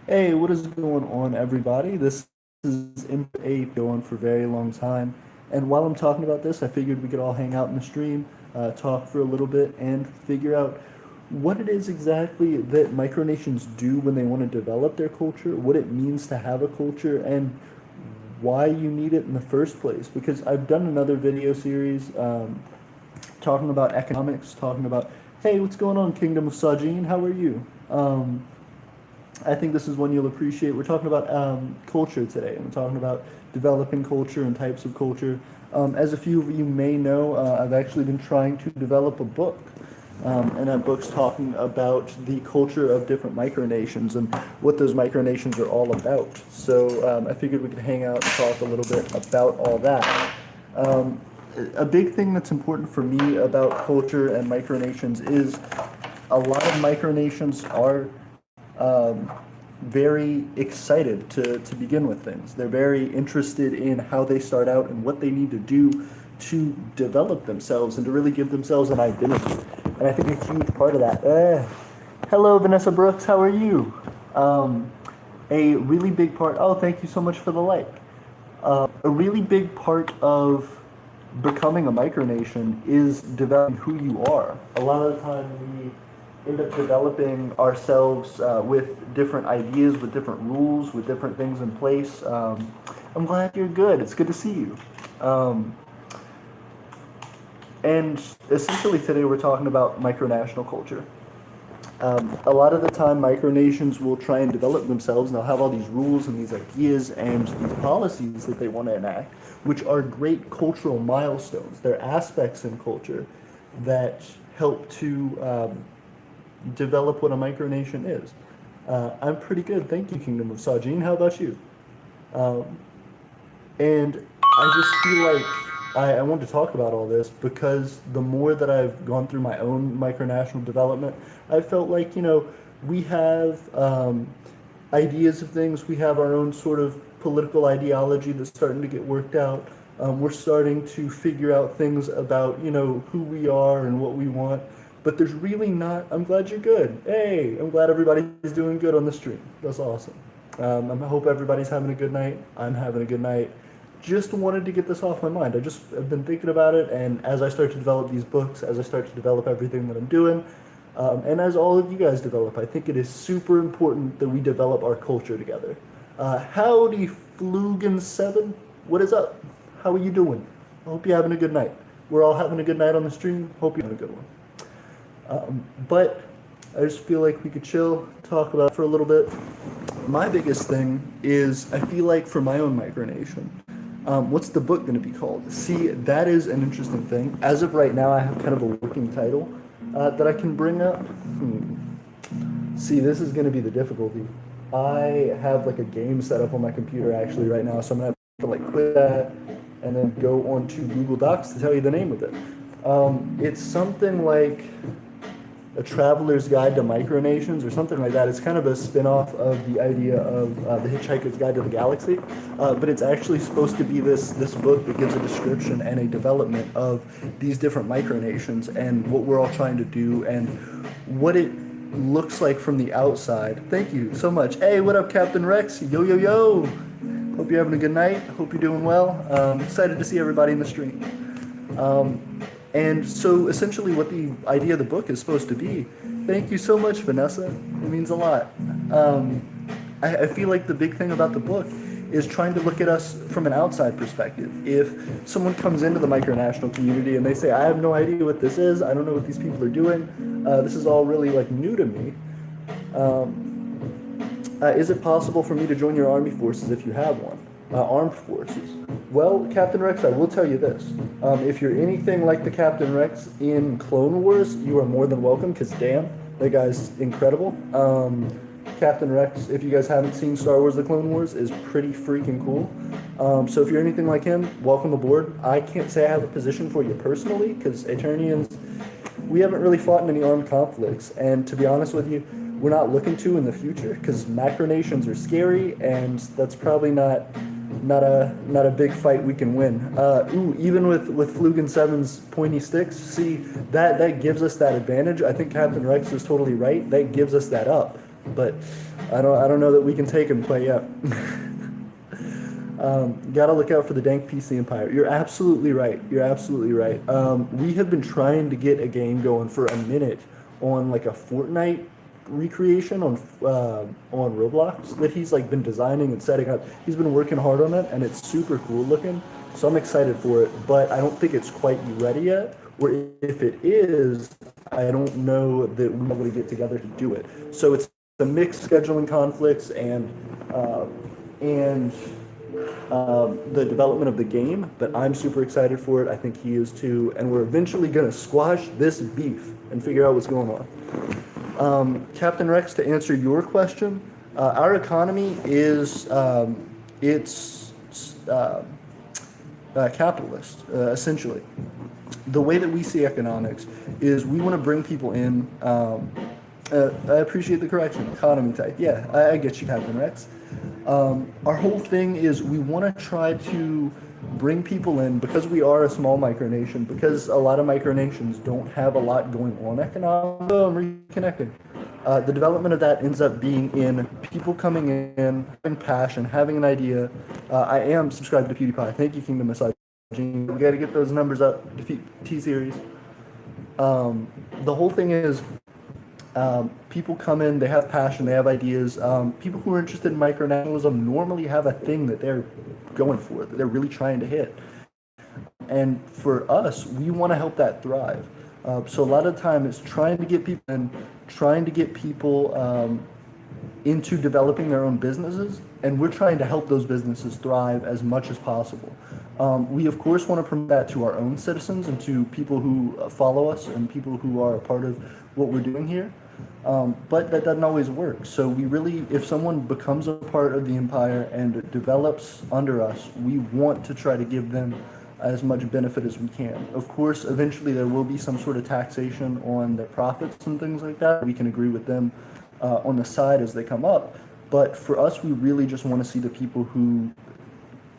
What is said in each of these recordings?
Hey, what is going on, everybody? This is M8 going for a very long time. And while I'm talking about this, I figured we could all hang out in the stream, talk for a little bit, and figure out what it is exactly that micronations do when they want to develop their culture, what it means to have a culture, and why you need it in the first place. Because I've done another video series talking about economics, talking about, hey, what's going on, Kingdom of Sajin? How are you? I think this is one you'll appreciate. We're talking about culture today, and we're talking about developing culture and types of culture. As a few of you may know, I've actually been trying to develop a book, and that book's talking about the culture of different micronations and what those micronations are all about. So I figured we could hang out and talk a little bit about all that. Um, a big thing that's important for me about culture and micronations is a lot of micronations are um, very excited to begin with things. They're very interested in how they start out and what they need to do to develop themselves and to really give themselves an identity. And I think a huge part of that. Hello, Vanessa Brooks. How are you? Um, a really big part. Oh, thank you so much for the like. A really big part of becoming a micronation is developing who you are. A lot of the time we end up developing ourselves with different ideas, with different rules, with different things in place. I'm glad you're good. It's good to see you. Um, and essentially today we're talking about micronational culture. A lot of the time, micronations will try and develop themselves, and they'll have all these rules and these ideas and these policies that they want to enact, which are great cultural milestones. They're aspects in culture that help to develop what a micronation is. I'm pretty good, thank you, Kingdom of Sajin. How about you? Um, and I just feel like I want to talk about all this because the more that I've gone through my own micronational development, I felt like, we have ideas of things, we have our own sort of political ideology that's starting to get worked out. We're starting to figure out things about, who we are and what we want. But there's really not, I'm glad you're good. Hey, I'm glad everybody's doing good on the stream. That's awesome. I hope everybody's having a good night. I'm having a good night. Just wanted to get this off my mind. I've been thinking about it, and as I start to develop these books, as I start to develop everything that I'm doing, and as all of you guys develop, I think it is super important that we develop our culture together. Howdy, Flugen7. What is up? How are you doing? I hope you're having a good night. We're all having a good night on the stream. Hope you're having a good one. But I just feel like we could chill, talk about it for a little bit. My biggest thing is I feel like for my own micronation, what's the book going to be called? See, that is an interesting thing. As of right now, I have kind of a working title that I can bring up. See, this is going to be the difficulty. I have like a game set up on my computer actually right now, so I'm going to have to like quit that and then go on to Google Docs to tell you the name of it. It's something like A Traveler's Guide to Micronations or something like that. It's kind of a spin-off of the idea of The Hitchhiker's Guide to the Galaxy, but it's actually supposed to be this book that gives a description and a development of these different micronations and what we're all trying to do and what it looks like from the outside. Thank you so much. Hey, what up, Captain Rex? Yo, yo, yo. Hope you're having a good night. Hope you're doing well. Excited to see everybody in the stream. And so essentially what the idea of the book is supposed to be, thank you so much, Vanessa. It means a lot. I feel like the big thing about the book is trying to look at us from an outside perspective. If someone comes into the micronational community and they say, I have no idea what this is, I don't know what these people are doing, this is all really like new to me. Is it possible for me to join your army forces if you have one? Armed forces. Well, Captain Rex, I will tell you this. If you're anything like the Captain Rex in Clone Wars, you are more than welcome, because damn, that guy's incredible. Captain Rex, if you guys haven't seen Star Wars The Clone Wars, is pretty freaking cool. So if you're anything like him, welcome aboard. I can't say I have a position for you personally, because Aeternians, we haven't really fought in any armed conflicts, and to be honest with you, we're not looking to in the future, because macronations are scary, and that's probably not a big fight we can win. Even with Flugen 7's pointy sticks, see, that gives us that advantage. I think Captain Rex is totally right. That gives us that up. but I don't know that we can take him quite yet. Gotta look out for the dank PC Empire. You're absolutely right. You're absolutely right. We have been trying to get a game going for a minute on like a Fortnite recreation on Roblox that he's like been designing and setting up. He's been working hard on it, and it's super cool looking. So I'm excited for it, but I don't think it's quite ready yet. Or if it is, I don't know that we're able to get together to do it. So it's the mixed scheduling conflicts and the development of the game, but I'm super excited for it. I think he is too, and we're eventually gonna squash this beef and figure out what's going on. Captain Rex, to answer your question, our economy is it's capitalist, essentially. The way that we see economics is we want to bring people in. I appreciate the correction, economy type. Yeah, I get you, Captain Rex. Our whole thing is we want to try to bring people in because we are a small micronation, because a lot of micronations don't have a lot going on economically. Oh, I'm reconnecting. The development of that ends up being in people coming in, having passion, having an idea. I am subscribed to PewDiePie. Thank you, Kingdom Massage. We got to get those numbers up. Defeat T-Series. The whole thing is people come in, they have passion, they have ideas. People who are interested in micronationalism normally have a thing that they're going for, that they're really trying to hit. And for us, we want to help that thrive. So a lot of the time it's trying to get people in, trying to get people into developing their own businesses, and we're trying to help those businesses thrive as much as possible. We of course want to promote that to our own citizens and to people who follow us and people who are a part of what we're doing here. But that doesn't always work. So we really, if someone becomes a part of the empire and develops under us, we want to try to give them as much benefit as we can. Of course, eventually there will be some sort of taxation on their profits and things like that. We can agree with them on the side as they come up. But for us, we really just want to see the people who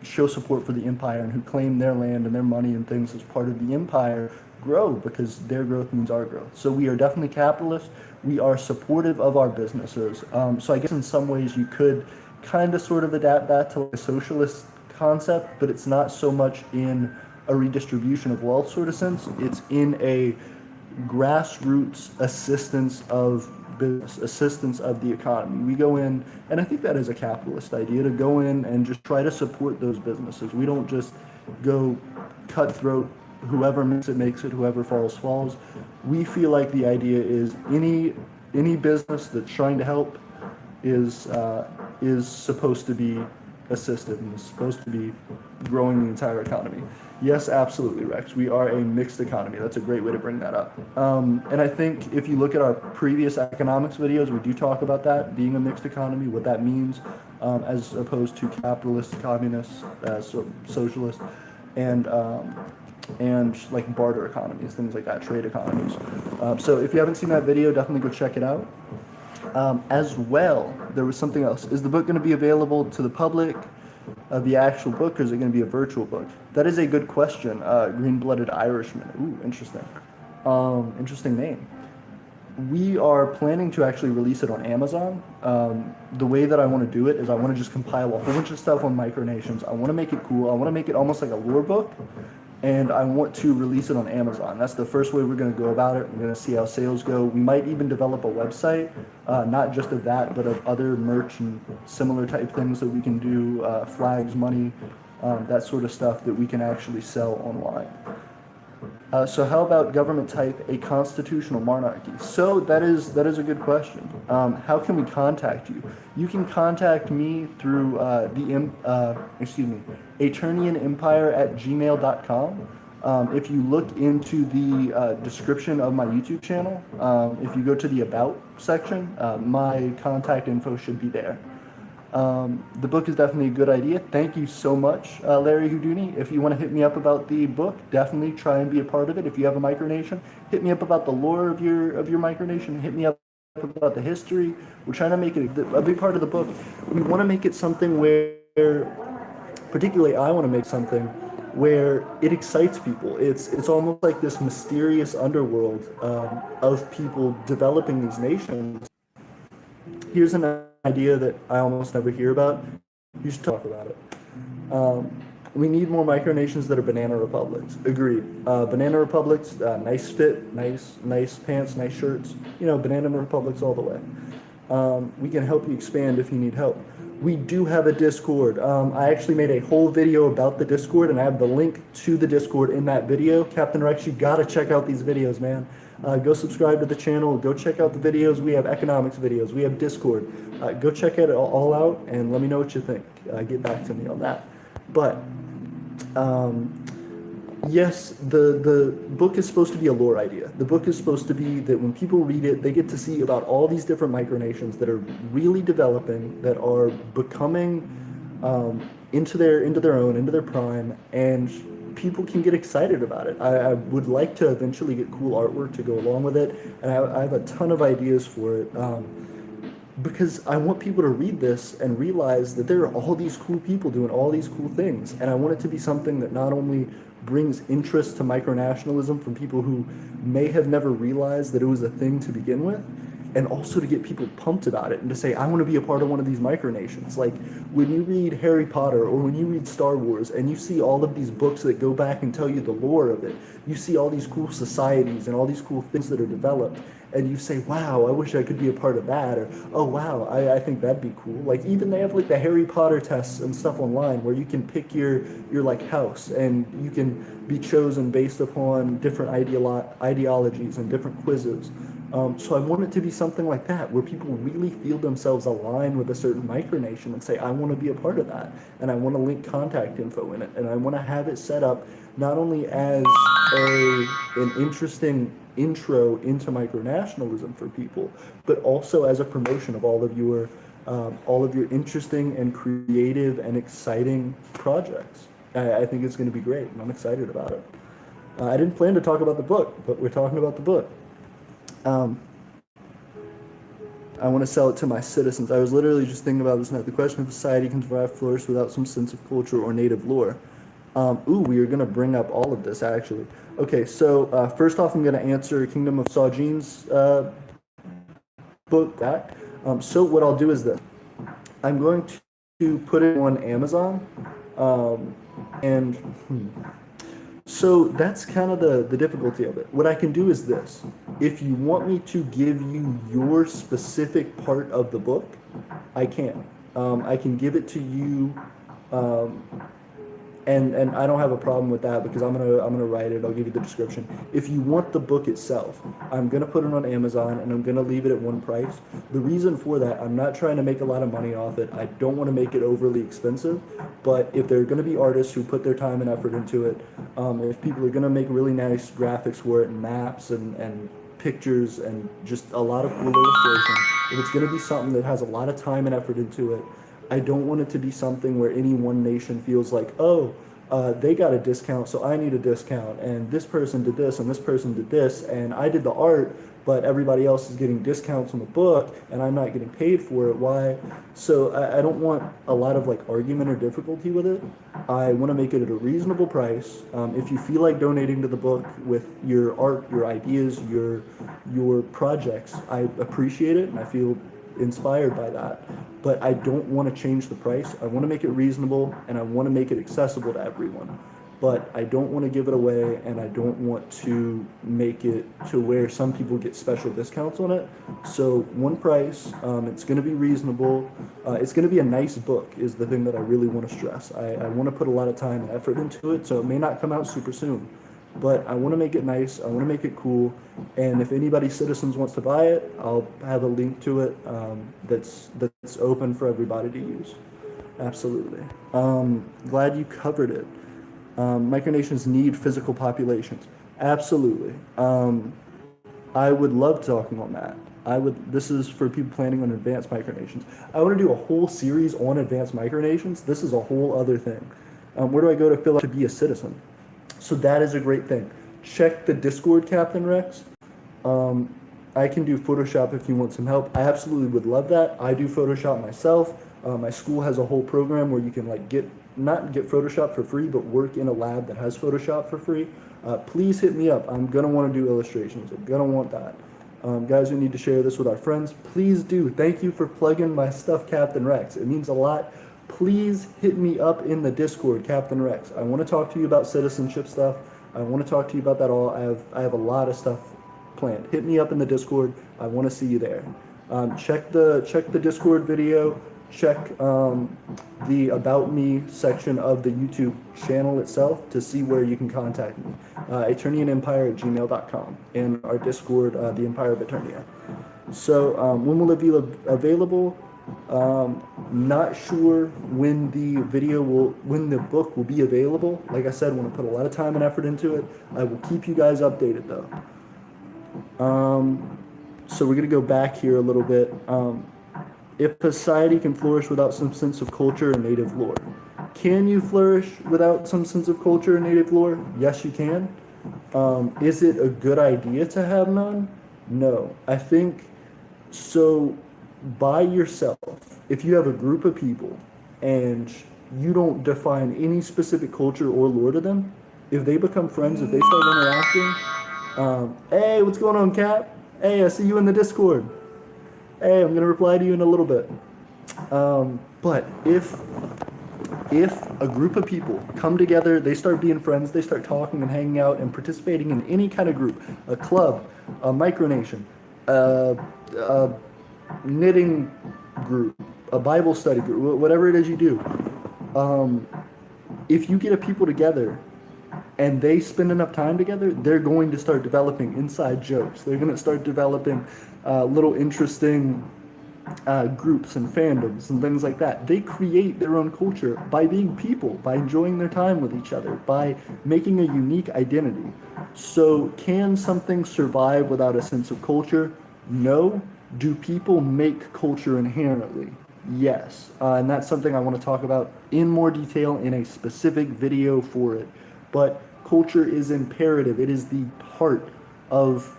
show support for the empire and who claim their land and their money and things as part of the empire grow, because their growth means our growth. So we are definitely capitalist. We are supportive of our businesses. So I guess in some ways you could kind of sort of adapt that to like a socialist concept, but it's not so much in a redistribution of wealth sort of sense. It's in a grassroots assistance of business, assistance of the economy. We go in, and I think that is a capitalist idea, to go in and just try to support those businesses. We don't just go cutthroat, whoever makes it, whoever falls. We feel like the idea is any business that's trying to help is supposed to be assisted and is supposed to be growing the entire economy. Yes, absolutely, Rex. We are a mixed economy. That's a great way to bring that up. And I think if you look at our previous economics videos, we do talk about that, being a mixed economy, what that means, as opposed to capitalist, communist, socialist, and like barter economies, things like that, trade economies. So if you haven't seen that video, definitely go check it out. As well, there was something else. Is the book going to be available to the public, the actual book, or is it going to be a virtual book? That is a good question. Green-Blooded Irishman. Ooh, interesting. Interesting name. We are planning to actually release it on Amazon. The way that I want to do it is I want to just compile a whole bunch of stuff on Micronations. I want to make it cool. I want to make it almost like a lore book, and I want to release it on Amazon. That's the first way we're going to go about it. We're going to see how sales go. We might even develop a website, not just of that, but of other merch and similar type things that we can do, flags, money, that sort of stuff that we can actually sell online. So how about government type, a constitutional monarchy? So that is a good question. How can we contact you? You can contact me through Aeternianempire@gmail.com. If you look into the description of my YouTube channel, if you go to the About section, my contact info should be there. The book is definitely a good idea. Thank you so much, Larry Houdini. If you want to hit me up about the book, definitely try and be a part of it. If you have a micronation, hit me up about the lore of your micronation. Hit me up about the history. We're trying to make it a big part of the book. We want to make it something where, particularly I want to make something where it excites people. It's almost like this mysterious underworld of people developing these nations. Here's an idea that I almost never hear about. You should talk about it. We need more micronations that are banana republics. Agreed. Banana republics, nice fit, nice pants, nice shirts. Banana republics all the way. We can help you expand if you need help. We do have a Discord. I actually made a whole video about the Discord, and I have the link to the Discord in that video. Captain Rex, you gotta check out these videos, man. Go subscribe to the channel. Go check out the videos. We have economics videos. We have Discord. Go check it all out, and let me know what you think. Get back to me on that. But yes, the book is supposed to be a lore idea. The book is supposed to be that when people read it, they get to see about all these different micronations that are really developing, that are becoming into their own, into their prime, and people can get excited about it. I would like to eventually get cool artwork to go along with it, and I have a ton of ideas for it. Because I want people to read this and realize that there are all these cool people doing all these cool things. And I want it to be something that not only brings interest to micronationalism from people who may have never realized that it was a thing to begin with, and also to get people pumped about it and to say, I want to be a part of one of these micronations. Like when you read Harry Potter or when you read Star Wars and you see all of these books that go back and tell you the lore of it, you see all these cool societies and all these cool things that are developed, and you say, wow, I wish I could be a part of that, or oh wow, I think that'd be cool. Like even they have like the Harry Potter tests and stuff online where you can pick your like house, and you can be chosen based upon different ideologies and different quizzes. So I want it to be something like that, where people really feel themselves aligned with a certain micronation and say, I want to be a part of that, and I want to link contact info in it, and I want to have it set up not only as an interesting intro into micronationalism for people, but also as a promotion of all of your interesting and creative and exciting projects. I think it's going to be great, and I'm excited about it. I didn't plan to talk about the book, but we're talking about the book. I want to sell it to my citizens. I was literally just thinking about this night. The question of society can survive, flourish without some sense of culture or native lore. We are going to bring up all of this, actually. Okay, so first off, I'm going to answer Kingdom of Saugene's book. So what I'll do is this. I'm going to put it on Amazon. So that's kind of the difficulty of it. What I can do is this. If you want me to give you your specific part of the book, I can. I can give it to you, and I don't have a problem with that because I'm gonna write it. I'll give you the description. If you want the book itself, I'm gonna put it on Amazon and I'm gonna leave it at one price. The reason for that, I'm not trying to make a lot of money off it. I don't want to make it overly expensive, but if there are gonna be artists who put their time and effort into it, if people are gonna make really nice graphics for it and maps and pictures and just a lot of cool illustration, if it's gonna be something that has a lot of time and effort into it, I don't want it to be something where any one nation feels like, oh, they got a discount, so I need a discount, and this person did this, and this person did this, and I did the art, but everybody else is getting discounts on the book, and I'm not getting paid for it. Why? So I don't want a lot of like argument or difficulty with it. I want to make it at a reasonable price. If you feel like donating to the book with your art, your ideas, your projects, I appreciate it, and I feel inspired by that, but I don't want to change the price. I want to make it reasonable, and I want to make it accessible to everyone, but I don't want to give it away, and I don't want to make it to where some people get special discounts on it. So one price, it's going to be reasonable. It's going to be a nice book is the thing that I really want to stress. I want to put a lot of time and effort into it, so it may not come out super soon, but I want to make it nice. I want to make it cool. And if anybody citizens wants to buy it, I'll have a link to it that's open for everybody to use. Absolutely. Glad you covered it. Micronations need physical populations. Absolutely. I would love talking on that. This is for people planning on advanced micronations. I want to do a whole series on advanced micronations. This is a whole other thing. Where do I go to fill out to be a citizen? So that is a great thing. Check the Discord, Captain Rex. I can do Photoshop if you want some help. I absolutely would love that. I do Photoshop myself. My school has a whole program where you can like not get Photoshop for free, but work in a lab that has Photoshop for free. Please hit me up. I'm gonna want to do illustrations. I'm gonna want that. Guys, we need to share this with our friends. Please do. Thank you for plugging my stuff, Captain Rex. It means a lot. Please hit me up in the Discord, Captain Rex. I want to talk to you about citizenship stuff. I want to talk to you about that all. I have a lot of stuff planned. Hit me up in the Discord. I want to see you there. Check the Discord video. Check the About Me section of the YouTube channel itself to see where you can contact me. Aeternianempire@gmail.com and our Discord, the Empire of Aeternia. So when will it be available? Not sure when when the book will be available. Like I said, I want to put a lot of time and effort into it. I will keep you guys updated though. So we're gonna go back here a little bit. If a society can flourish without some sense of culture and native lore, can you flourish without some sense of culture and native lore? Yes, you can. Is it a good idea to have none? No. I think so. By yourself, if you have a group of people and you don't define any specific culture or lore to them, if they become friends, if they start interacting, hey, what's going on, Cap? Hey, I see you in the Discord. Hey, I'm gonna reply to you in a little bit. But if a group of people come together, they start being friends, they start talking and hanging out and participating in any kind of group, a club, a micronation, a knitting group, a Bible study group, whatever it is you do. If you get a people together and they spend enough time together, they're going to start developing inside jokes. They're going to start developing little interesting groups and fandoms and things like that. They create their own culture by being people, by enjoying their time with each other, by making a unique identity. So can something survive without a sense of culture? No. Do people make culture inherently? Yes. And that's something I want to talk about in more detail in a specific video for it. But culture is imperative. It is the part of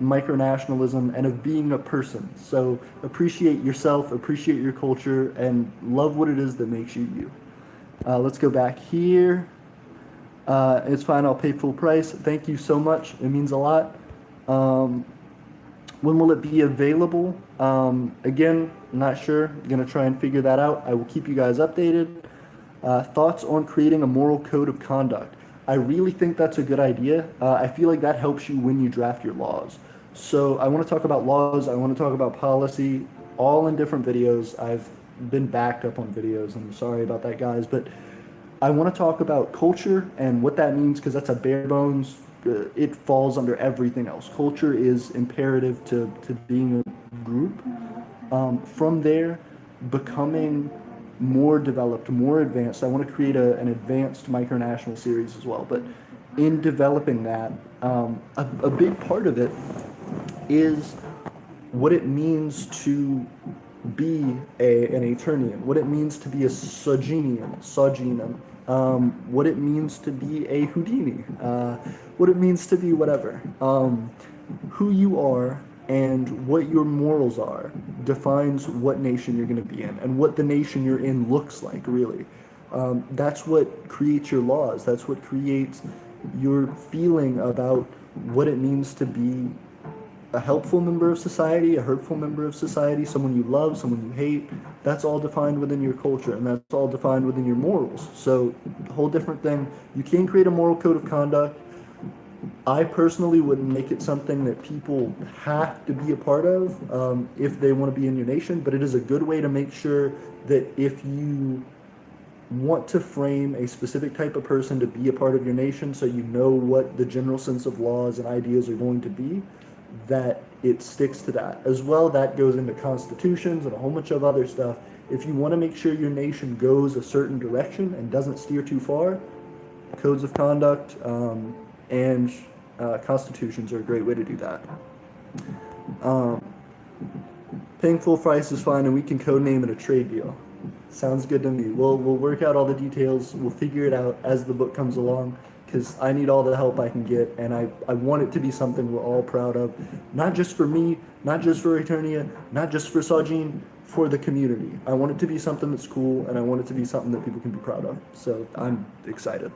micronationalism and of being a person. So appreciate yourself, appreciate your culture, and love what it is that makes you you. Let's go back here. It's fine, I'll pay full price. Thank you so much. It means a lot. When will it be available? Again, not sure. Gonna try and figure that out. I will keep you guys updated. Thoughts on creating a moral code of conduct. I really think that's a good idea. I feel like that helps you when you draft your laws. So I want to talk about laws. I want to talk about policy, all in different videos. I've been backed up on videos. I'm sorry about that, guys. But I want to talk about culture and what that means, because that's a bare bones. It falls under everything else. Culture is imperative to being a group. From there, becoming more developed, more advanced. I want to create an advanced micronational series as well. But in developing that, a big part of it is what it means to be an Aeternian, what it means to be a Sogenian, what it means to be a Houdini, what it means to be whatever. Who you are and what your morals are defines what nation you're going to be in and what the nation you're in looks like, really. That's what creates your laws. That's what creates your feeling about what it means to be a helpful member of society, a hurtful member of society, someone you love, someone you hate. That's all defined within your culture, and that's all defined within your morals. So, a whole different thing. You can create a moral code of conduct. I personally wouldn't make it something that people have to be a part of if they want to be in your nation, but it is a good way to make sure that if you want to frame a specific type of person to be a part of your nation, so you know what the general sense of laws and ideas are going to be, that it sticks to that. As well, that goes into constitutions and a whole bunch of other stuff. If you want to make sure your nation goes a certain direction and doesn't steer too far, codes of conduct and constitutions are a great way to do that. Paying full price is fine, and we can codename it a trade deal. Sounds good to me. We'll work out all the details. We'll figure it out as the book comes along, because I need all the help I can get, and I want it to be something we're all proud of. Not just for me, not just for Aeternia, not just for Sajin, for the community. I want it to be something that's cool, and I want it to be something that people can be proud of. So I'm excited.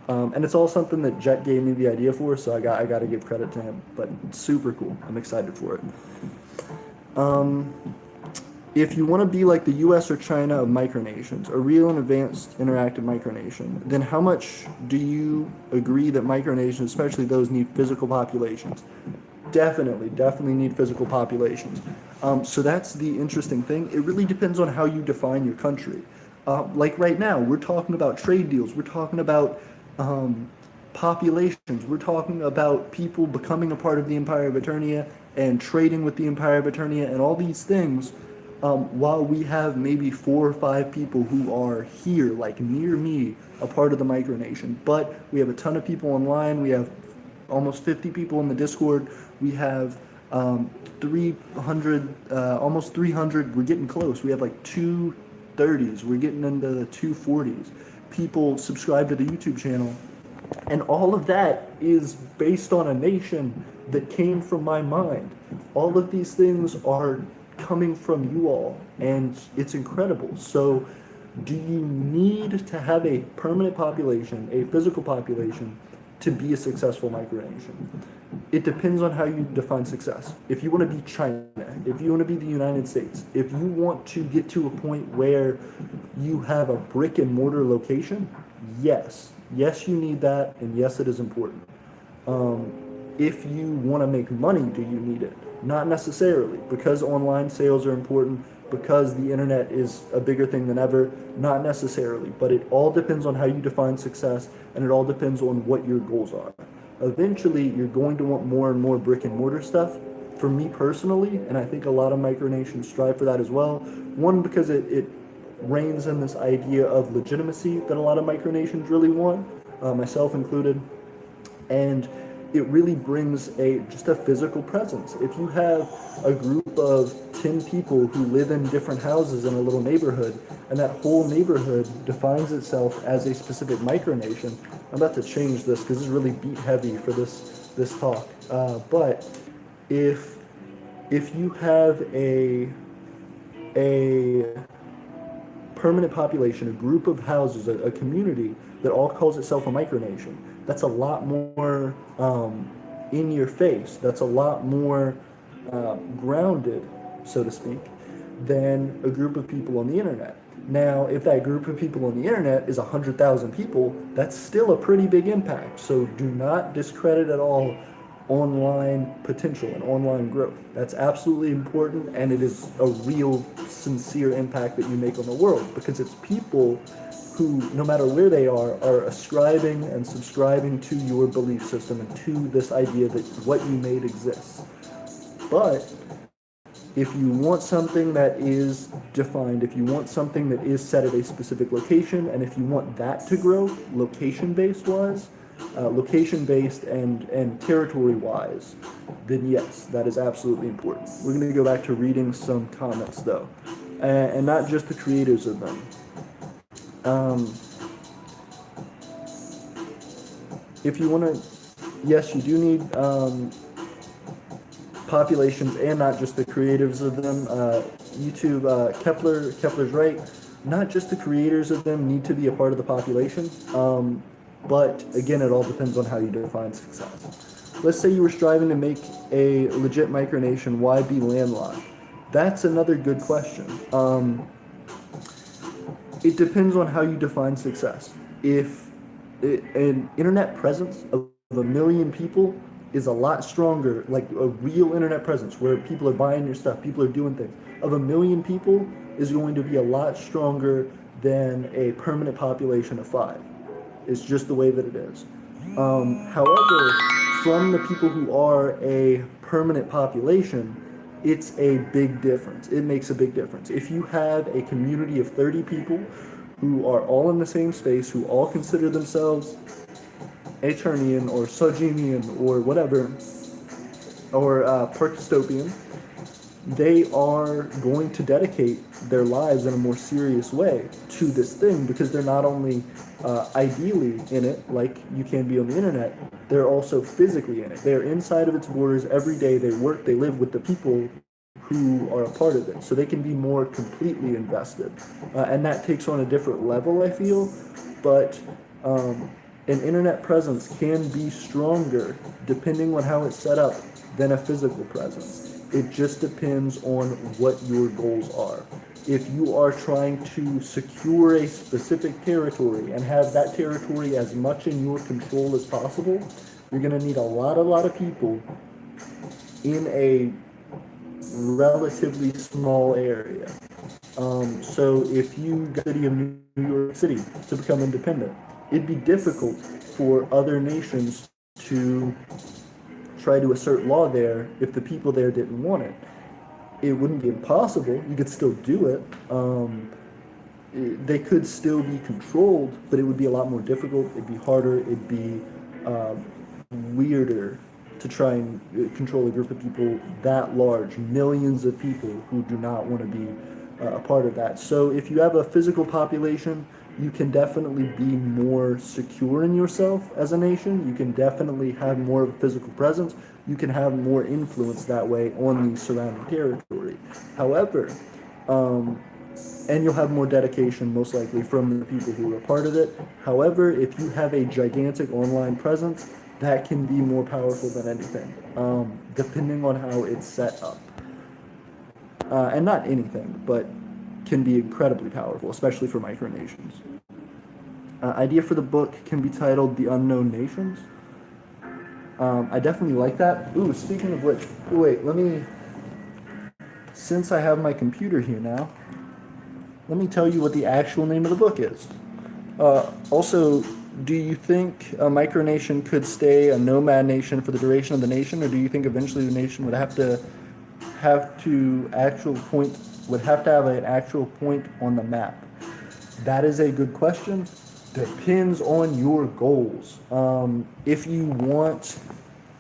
And it's all something that Jet gave me the idea for, so I got to give credit to him. But it's super cool. I'm excited for it. Um, if you want to be like the U.S. or China of micronations, a real and advanced interactive micronation, then how much do you agree that micronations, especially those, need physical populations? Definitely need physical populations. So that's the interesting thing. It really depends on how you define your country. Like right now, we're talking about trade deals. We're talking about um, populations. We're talking about people becoming a part of the Empire of Eternia and trading with the Empire of Eternia and all these things. While we have maybe 4 or 5 people who are here, like near me, a part of the micronation, but we have a ton of people online. We have almost 50 people in the Discord. We have 300, almost 300. We're getting close. We have like 230s. We're getting into the 240s. People subscribe to the YouTube channel. And all of that is based on a nation that came from my mind. All of these things are coming from you all, and it's incredible. So, do you need to have a permanent population, a physical population, to be a successful micronation? It depends on how you define success. If you want to be China, if you want to be the United States, if you want to get to a point where you have a brick and mortar location, yes. Yes, you need that, and yes, it is important. If you want to make money, do you need it? Not necessarily, because online sales are important, because the internet is a bigger thing than ever, not necessarily, but it all depends on how you define success, and it all depends on what your goals are. Eventually, you're going to want more and more brick and mortar stuff. For me personally, and I think a lot of micronations strive for that as well, one, because it reigns in this idea of legitimacy that a lot of micronations really want, myself included, and it really brings just a physical presence. If you have a group of 10 people who live in different houses in a little neighborhood, and that whole neighborhood defines itself as a specific micronation. I'm about to change this because this is really beat heavy for this talk. But if you have a permanent population, a group of houses, a community that all calls itself a micronation, that's a lot more in your face. That's a lot more grounded, so to speak, than a group of people on the internet. Now, if that group of people on the internet is 100,000 people, that's still a pretty big impact. So do not discredit at all online potential and online growth. That's absolutely important, and it is a real, sincere impact that you make on the world, because it's people who, no matter where they are ascribing and subscribing to your belief system and to this idea that what you made exists. But if you want something that is defined, if you want something that is set at a specific location, and if you want that to grow location-based and territory-wise, then yes, that is absolutely important. We're going to go back to reading some comments, though, and not just the creators of them. If you want to, yes, you do need populations and not just the creatives of them. YouTube, Kepler's right. Not just the creators of them need to be a part of the population. But again, it all depends on how you define success. Let's say you were striving to make a legit micronation. Why be landlocked? That's another good question. It depends on how you define success. If an internet presence of 1 million people is a lot stronger, like a real internet presence where people are buying your stuff, people are doing things, of 1 million people is going to be a lot stronger than a permanent population of 5. It's just the way that it is. However, from the people who are a permanent population, it's a big difference. It makes a big difference. If you have a community of 30 people who are all in the same space, who all consider themselves Aeternian or Sojimian or whatever, or Perkistopian, they are going to dedicate their lives in a more serious way to this thing, because they're not only ideally in it, like you can be on the internet, they're also physically in it. They're inside of its borders every day. They work, they live with the people who are a part of it, so they can be more completely invested. And that takes on a different level, I feel, but an internet presence can be stronger depending on how it's set up than a physical presence. It just depends on what your goals are. If you are trying to secure a specific territory and have that territory as much in your control as possible, you're going to need a lot of people in a relatively small area. So if you go to the city of New York City to become independent, it'd be difficult for other nations to try to assert law there if the people there didn't want it. It wouldn't be impossible. You could still do it. They could still be controlled, but it would be a lot more difficult. It'd be harder. It'd be weirder to try and control a group of people that large, millions of people who do not want to be a part of that. So if you have a physical population, you can definitely be more secure in yourself as a nation. You can definitely have more of a physical presence. You can have more influence that way on the surrounding territory. However, and you'll have more dedication most likely from the people who are part of it. However, if you have a gigantic online presence, that can be more powerful than anything, depending on how it's set up. And not anything, but can be incredibly powerful, especially for micronations. Idea for the book can be titled The Unknown Nations. I definitely like that. Ooh, speaking of which, wait, since I have my computer here now, let me tell you what the actual name of the book is. Also, do you think a micronation could stay a nomad nation for the duration of the nation, or do you think eventually the nation would have to have an actual point on the map? That is a good question. Depends on your goals. If you want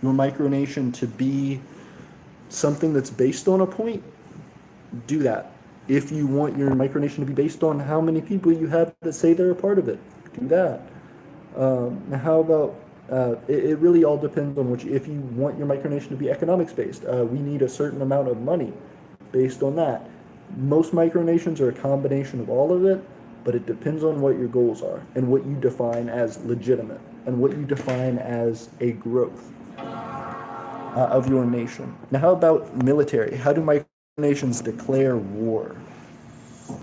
your micronation to be something that's based on a point, do that. If you want your micronation to be based on how many people you have that say they're a part of it, do that. How about it really all depends on if you want your micronation to be economics based. We need a certain amount of money based on that. Most micronations are a combination of all of it, but it depends on what your goals are and what you define as legitimate and what you define as a growth of your nation. Now, how about military? How do micronations declare war?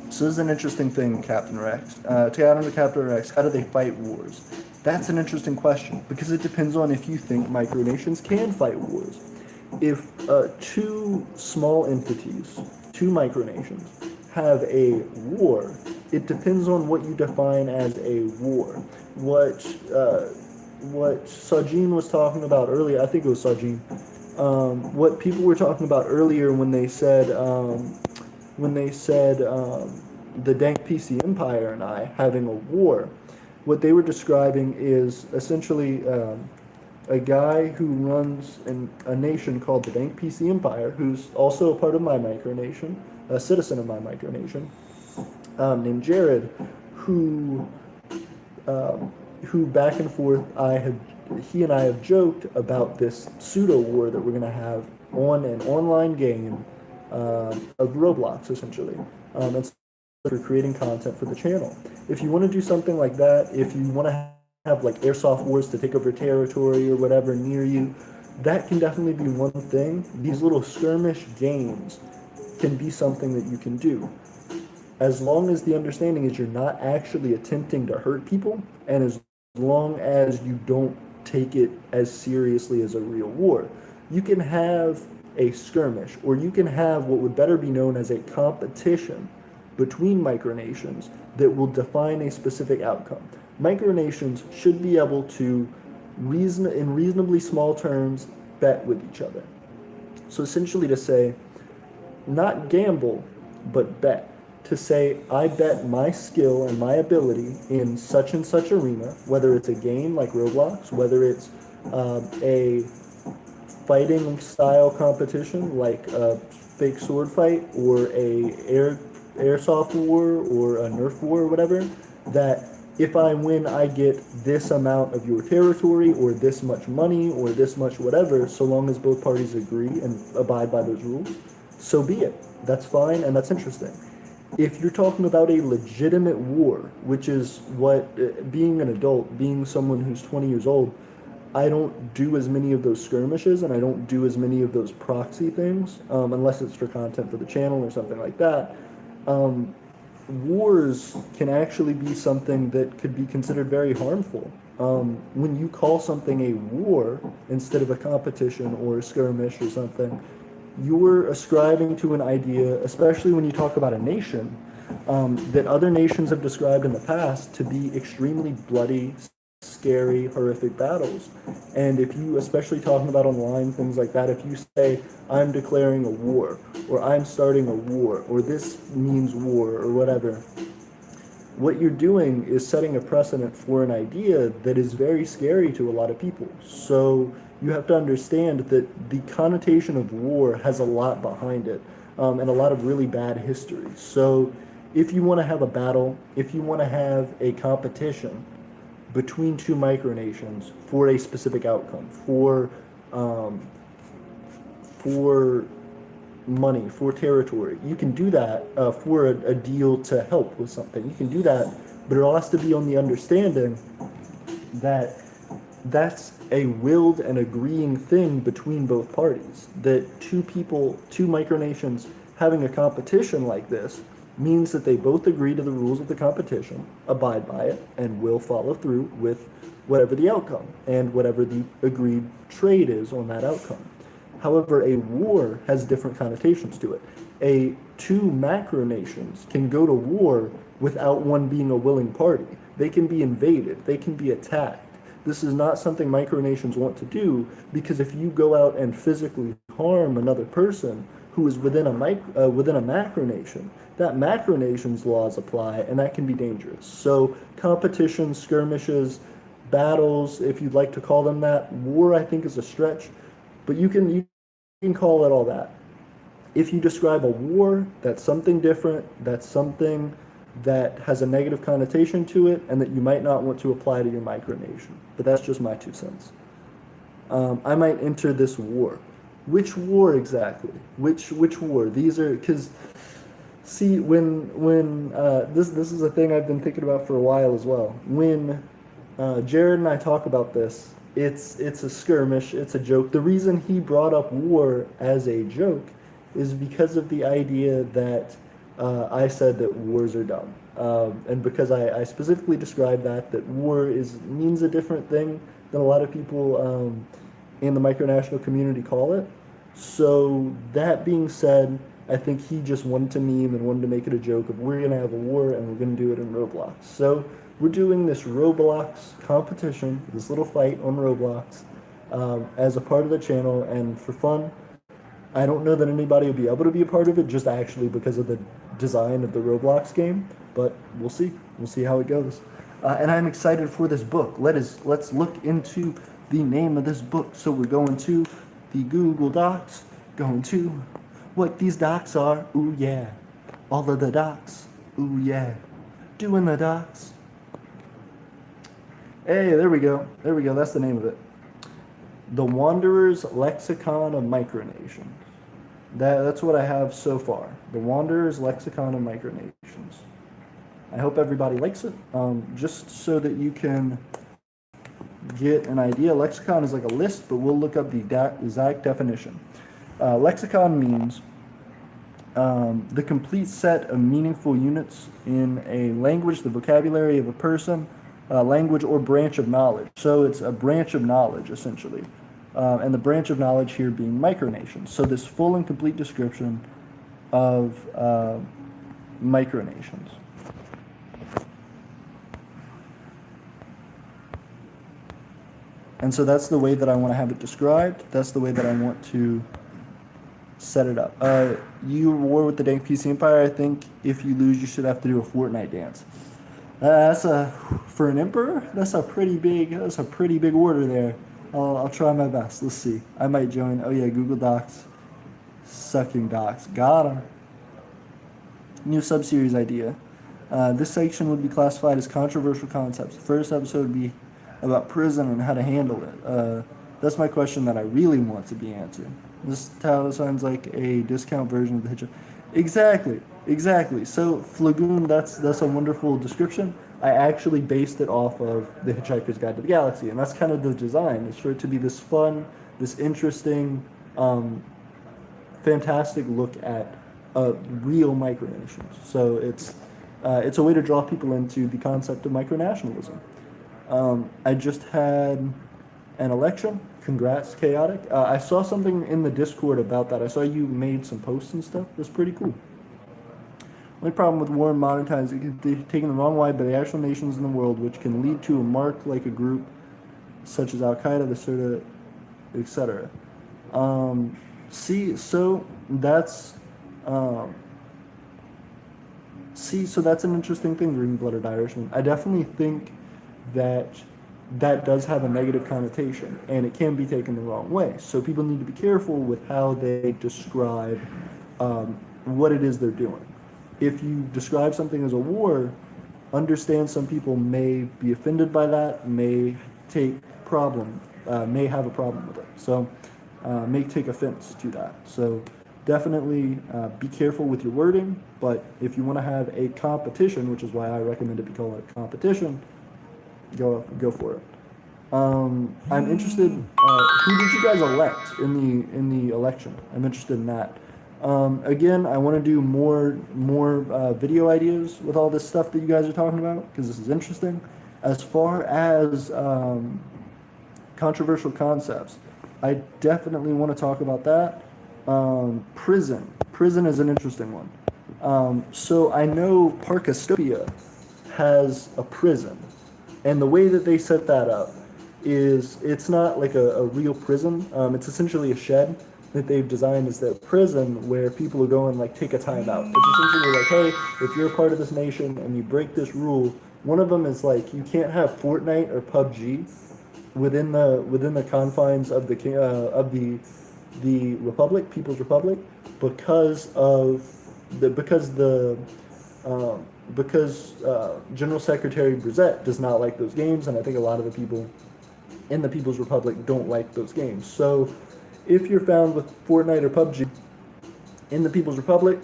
So this is an interesting thing, Captain Rex. To add on to Captain Rex, how do they fight wars? That's an interesting question because it depends on if you think micronations can fight wars. If two small entities, two micronations, have a war, it depends on what you define as a war. What Sajin was talking about earlier, I think it was Sajin, what people were talking about earlier when they said the Dank PC Empire and I having a war, what they were describing is essentially a guy who runs a nation called the Dank PC Empire, who's also a part of my micronation, a citizen of my micronation, named Jared, who back and forth he and I have joked about this pseudo war that we're gonna have on an online game of Roblox, essentially, and for creating content for the channel. If you want to do something like that, if you want to have like airsoft wars to take over territory or whatever near you, that can definitely be one thing. These little skirmish games can be something that you can do, as long as the understanding is you're not actually attempting to hurt people, and as long as you don't take it as seriously as a real war. You can have a skirmish, or you can have what would better be known as a competition between micronations that will define a specific outcome. Micronations should be able to in reasonably small terms bet with each other. So essentially to say, not gamble, but bet. To say, I bet my skill and my ability in such and such arena, whether it's a game like Roblox, whether it's a fighting style competition like a fake sword fight or a airsoft war or a Nerf war or whatever, that if I win, I get this amount of your territory or this much money or this much whatever, so long as both parties agree and abide by those rules, so be it. That's fine and that's interesting. If you're talking about a legitimate war, which is what, being an adult, being someone who's 20 years old, I don't do as many of those skirmishes and I don't do as many of those proxy things, unless it's for content for the channel or something like that. Um, Wars can actually be something that could be considered very harmful. When you call something a war instead of a competition or a skirmish or something, you're ascribing to an idea, especially when you talk about a nation, that other nations have described in the past to be extremely bloody, scary, horrific battles. And if you, especially talking about online, things like that, if you say, I'm declaring a war, or I'm starting a war, or this means war, or whatever, what you're doing is setting a precedent for an idea that is very scary to a lot of people. So you have to understand that the connotation of war has a lot behind it, and a lot of really bad history. So if you want to have a battle, if you want to have a competition between two micronations for a specific outcome, um, for money, for territory. You can do that for a deal to help with something. You can do that, but it all has to be on the understanding that that's a willed and agreeing thing between both parties. That two people, two micronations having a competition like this means that they both agree to the rules of the competition, abide by it, and will follow through with whatever the outcome and whatever the agreed trade is on that outcome. However, a war has different connotations to it. Two macronations can go to war without one being a willing party. They can be invaded. They can be attacked. This is not something micronations want to do, because if you go out and physically harm another person who is within a macronation, that macronation's laws apply, and that can be dangerous. So competitions, skirmishes, battles, if you'd like to call them that, war I think is a stretch, but you can call it all that. If you describe a war, that's something different, that's something that has a negative connotation to it, and that you might not want to apply to your micronation. But that's just my 2 cents. I might enter this war. Which war exactly? Which war? These are, because, see, when this is a thing I've been thinking about for a while as well. When Jared and I talk about this, it's a skirmish, it's a joke. The reason he brought up war as a joke is because of the idea that I said that wars are dumb. And because I specifically described that war means a different thing than a lot of people in the micronational community call it. So that being said, I think he just wanted to meme and wanted to make it a joke of, we're going to have a war and we're going to do it in Roblox. So we're doing this Roblox competition, this little fight on Roblox, as a part of the channel and for fun. I don't know that anybody will be able to be a part of it just actually because of the design of the Roblox game, but we'll see. We'll see how it goes. And I'm excited for this book. Let's look into the name of this book. So we're going to the Google Docs, going to what these docs are. Ooh yeah. All of the docs. Ooh yeah. Doing the docs. Hey, there we go. There we go. That's the name of it. The Wanderer's Lexicon of Micronations. That's what I have so far. The Wanderer's Lexicon of Micronations. I hope everybody likes it. Just so that you can get an idea. Lexicon is like a list, but we'll look up the exact definition. Lexicon means the complete set of meaningful units in a language, the vocabulary of a person, language or branch of knowledge. So it's a branch of knowledge, essentially. And the branch of knowledge here being micronations. So this full and complete description of micronations. And so that's the way that I want to have it described. That's the way that I want to set it up. You war with the Dank PC Empire. I think if you lose, you should have to do a Fortnite dance. For an emperor, that's a pretty big order there. I'll try my best. Let's see. I might join. Oh yeah, Google Docs. Sucking docs. Got him. New subseries idea. This section would be classified as controversial concepts. The first episode would be about prison and how to handle it. That's my question that I really want to be answered. This title sounds like a discount version of the Hitcher. Exactly. Exactly. So Flagoon, that's a wonderful description. I actually based it off of The Hitchhiker's Guide to the Galaxy, and that's kind of the design. It's for it to be this fun, this interesting, um, fantastic look at real micronations. So it's a way to draw people into the concept of micronationalism. I just had an election. Congrats, Chaotic. I saw something in the Discord about that. I saw you made some posts and stuff. That's pretty cool. Only problem with war and modern times, it can be taken the wrong way by the actual nations in the world, which can lead to a mark like a group such as Al Qaeda, the Surda, etc. See, so that's um, so that's an interesting thing, green-blooded Irishman. I definitely think that that does have a negative connotation, and it can be taken the wrong way. So people need to be careful with how they describe what it is they're doing. If you describe something as a war, understand some people may be offended by that, may may have a problem with it. So may take offense to that. So definitely be careful with your wording, but if you want to have a competition, which is why I recommend it be called a competition, go for it. I'm interested. Who did you guys elect in the election? I'm interested in that. Again, I want to do more video ideas with all this stuff that you guys are talking about because this is interesting. As far as controversial concepts, I definitely want to talk about that. Prison is an interesting one. So I know Parkastopia has a prison, and the way that they set that up is it's not like a real prison. It's essentially a shed that they've designed as their prison where people will go and like take a time out. It's essentially like, hey, if you're a part of this nation and you break this rule, one of them is like you can't have Fortnite or PUBG within the confines of the Republic, People's Republic, because General Secretary Brissett does not like those games, and I think a lot of the people in the People's Republic don't like those games. So if you're found with Fortnite or PUBG in the People's Republic,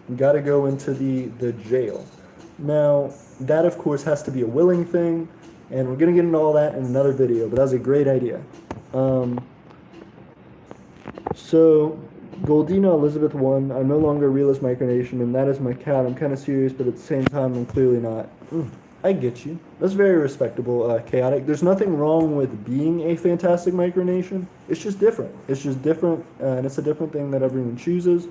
you got to go into the jail. Now, that of course has to be a willing thing, and we're going to get into all that in another video, but that was a great idea. So, Goldina Elizabeth 1, I'm no longer a realist micronation, and that is my cat. I'm kind of serious, but at the same time, I'm clearly not. I get you. That's very respectable, Chaotic. There's nothing wrong with being a fantastic micronation. It's just different. It's just different, and it's a different thing that everyone chooses.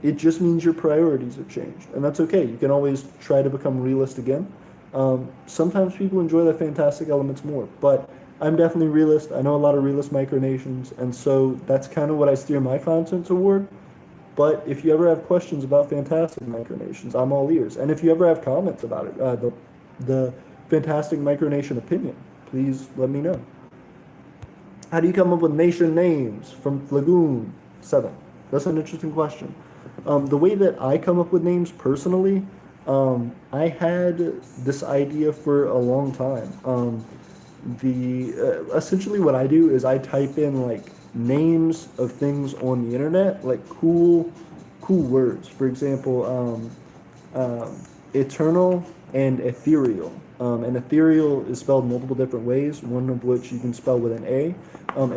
It just means your priorities have changed, and that's okay. You can always try to become realist again. Sometimes people enjoy the fantastic elements more, but I'm definitely realist. I know a lot of realist micronations, and so that's kind of what I steer my content toward. But if you ever have questions about fantastic micronations, I'm all ears. And if you ever have comments about it, the fantastic micronation opinion, please let me know. How do you come up with nation names from Flagoon 7? That's an interesting question. The way that I come up with names personally, I had this idea for a long time. Essentially what I do is I type in like names of things on the internet, like cool words. For example, eternal and ethereal. And ethereal is spelled multiple different ways, one of which you can spell with an A.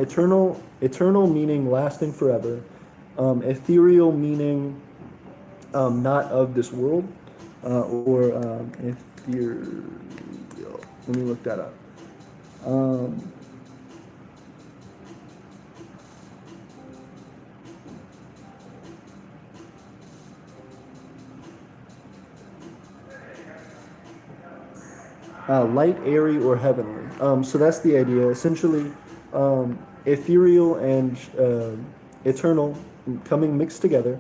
Eternal meaning lasting forever. Ethereal meaning not of this world, or ethereal. Let me look that up. Light, airy, or heavenly. So that's the idea. Essentially, ethereal and eternal coming mixed together.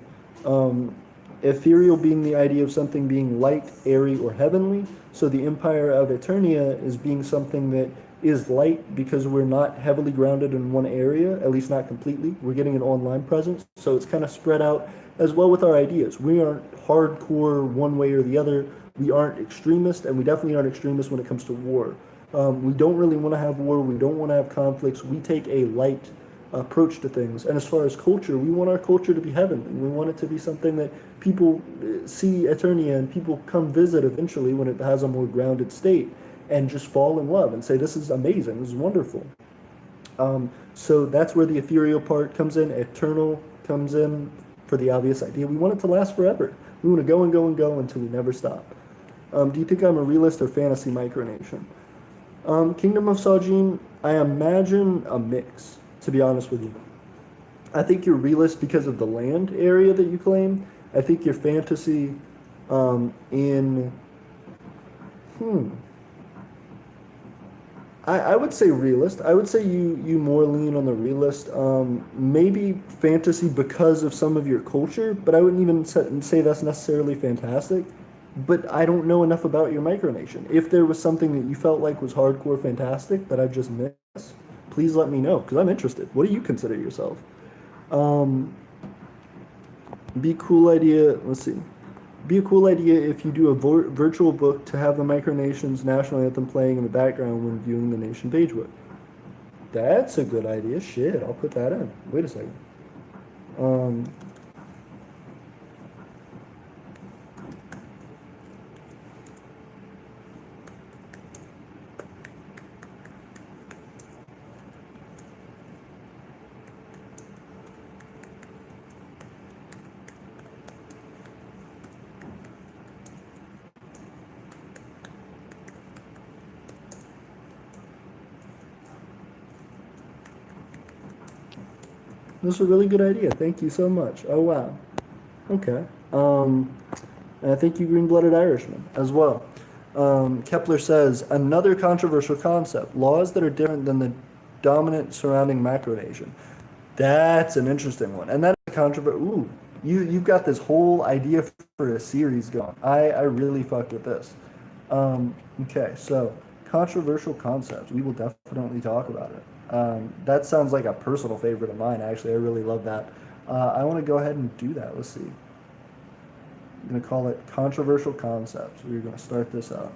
Ethereal being the idea of something being light, airy, or heavenly. So the Empire of Aeternia is being something that is light because we're not heavily grounded in one area, at least not completely. We're getting an online presence, so it's kind of spread out as well with our ideas. We aren't hardcore one way or the other. We aren't extremist, and we definitely aren't extremists when it comes to war. We don't really want to have war. We don't want to have conflicts. We take a light approach to things. And as far as culture, we want our culture to be heavenly. We want it to be something that people see Aeternia and people come visit eventually when it has a more grounded state and just fall in love and say, this is amazing, this is wonderful. So that's where the ethereal part comes in, eternal comes in for the obvious idea. We want it to last forever. We want to go and go and go until we never stop. Do you think I'm a realist or fantasy micronation? Kingdom of Sajin, I imagine a mix, to be honest with you. I think you're realist because of the land area that you claim. I think you're fantasy I would say realist. I would say you more lean on the realist. Maybe fantasy because of some of your culture, but I wouldn't even say that's necessarily fantastic. But I don't know enough about your micronation. If there was something that you felt like was hardcore fantastic that I just missed, please let me know, because I'm interested. What do you consider yourself? Be cool idea, let's see. Be a cool idea if you do a virtual book to have the Micronations national anthem playing in the background when viewing the nation pagebook. That's a good idea. Shit, I'll put that in. Wait a second. This is a really good idea. Thank you so much. Oh, wow. Okay. And I think you green-blooded Irishman as well. Kepler says, another controversial concept, laws that are different than the dominant surrounding macronation. That's an interesting one. And that is a controversial. Ooh, you've got this whole idea for a series going. I really fucked with this. Okay, so controversial concepts. We will definitely talk about it. That sounds like a personal favorite of mine, actually. I really love that. I want to go ahead and do that. Let's see. I'm going to call it controversial concepts. We're going to start this out.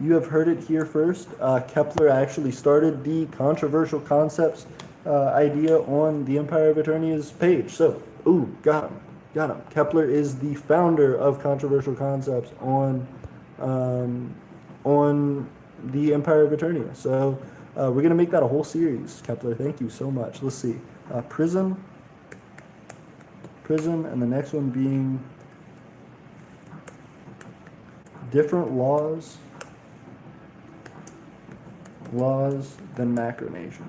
You have heard it here first. Kepler actually started the controversial concepts idea on the Empire of Aeternia's page. So, ooh, got him. Got him. Kepler is the founder of controversial concepts on the Empire of Aeternia. So we're going to make that a whole series, Kepler. Thank you so much. Let's see. Prism, and the next one being different laws than macronation.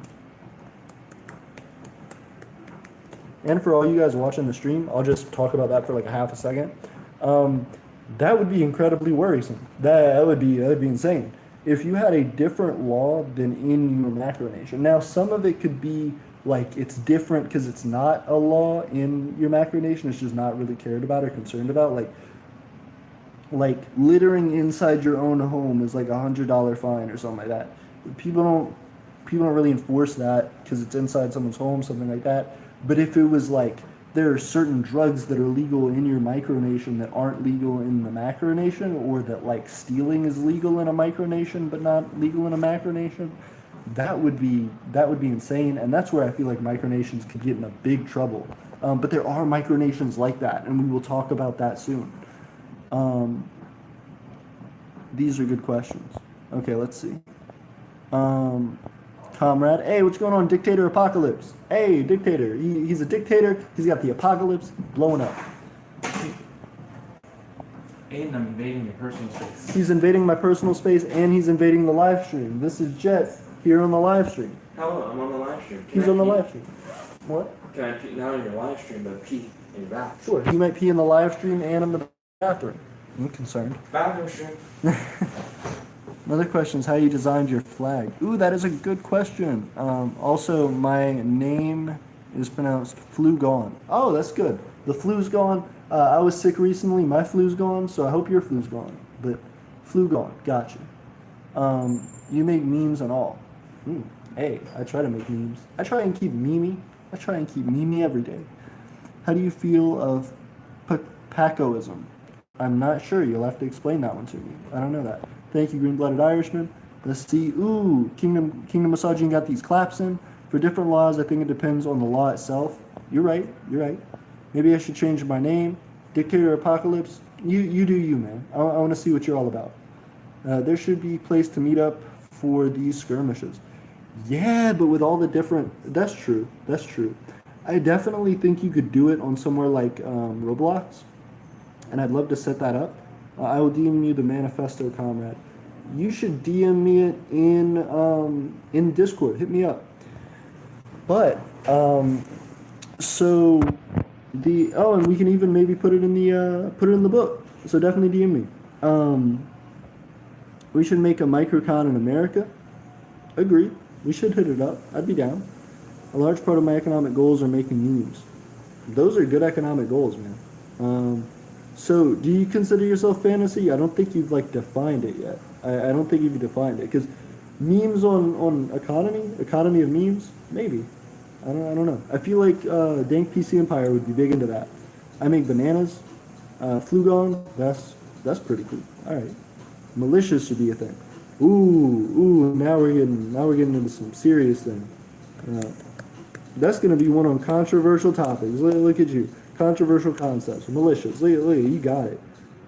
And for all you guys watching the stream, I'll just talk about that for like a half a second. That would be incredibly worrisome. That would be insane. If you had a different law than in your macronation. Now, some of it could be like it's different because it's not a law in your macronation. It's just not really cared about or concerned about. Like littering inside your own home is like $100 fine or something like that. People don't really enforce that because it's inside someone's home, something like that. But if it was like there are certain drugs that are legal in your micronation that aren't legal in the macronation, or that like stealing is legal in a micronation but not legal in a macronation, that would be insane. And that's where I feel like micronations could get in a big trouble. But there are micronations like that, and we will talk about that soon. These are good questions. Okay, let's see. Comrade, hey, what's going on, Dictator Apocalypse? Hey, Dictator, he's a dictator. He's got the apocalypse blowing up. And I'm invading your personal space. He's invading my personal space, and he's invading the live stream. This is Jet here on the live stream. Hello, I'm on the live stream. He's on the live stream. What? Can I pee, not on your live stream, but pee in your bath? Sure, he might pee in the live stream and in the bathroom. I'm concerned. Bathroom stream. Another question is how you designed your flag. Ooh, that is a good question. Also, my name is pronounced Flu Gone. Oh, that's good. The flu's gone. I was sick recently. My flu's gone, so I hope your flu's gone. But flu gone. Gotcha. You make memes and all. Hey, I try to make memes. I try and keep memey every day. How do you feel of Pacoism? I'm not sure. You'll have to explain that one to me. I don't know that. Thank you, Green-Blooded Irishman. Let's see. Ooh, Kingdom Misogyny got these claps in. For different laws, I think it depends on the law itself. You're right. Maybe I should change my name. Dictator Apocalypse. You do you, man. I want to see what you're all about. There should be a place to meet up for these skirmishes. Yeah, but with all the different... That's true. I definitely think you could do it on somewhere like Roblox. And I'd love to set that up. I will DM you the manifesto, comrade. You should DM me it in Discord. Hit me up. But so and we can even maybe put it in the book. So definitely DM me. We should make a microcon in America. Agreed. We should hit it up. I'd be down. A large part of my economic goals are making memes. Those are good economic goals, man. So, do you consider yourself fantasy? I don't think you've defined it yet. I don't think you've defined it because memes on economy of memes, maybe. I don't know. I feel like Dank PC Empire would be big into that. I make bananas, Flugon. That's pretty cool. All right, malicious should be a thing. Ooh. Now we're getting into some serious thing. That's gonna be one on controversial topics. Look at you. Controversial concepts, malicious. Look, you got it.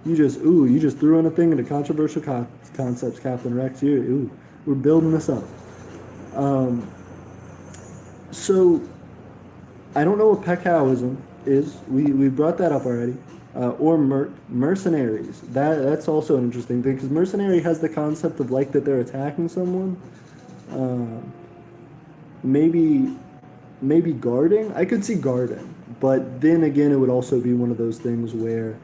You just threw in a thing into controversial concepts, Captain Rex. We're building this up. So, I don't know what Pekhowism is. We brought that up already. Or mercenaries. That's also an interesting thing because mercenary has the concept of that they're attacking someone. Maybe guarding. I could see guarding. But then again, it would also be one of those things where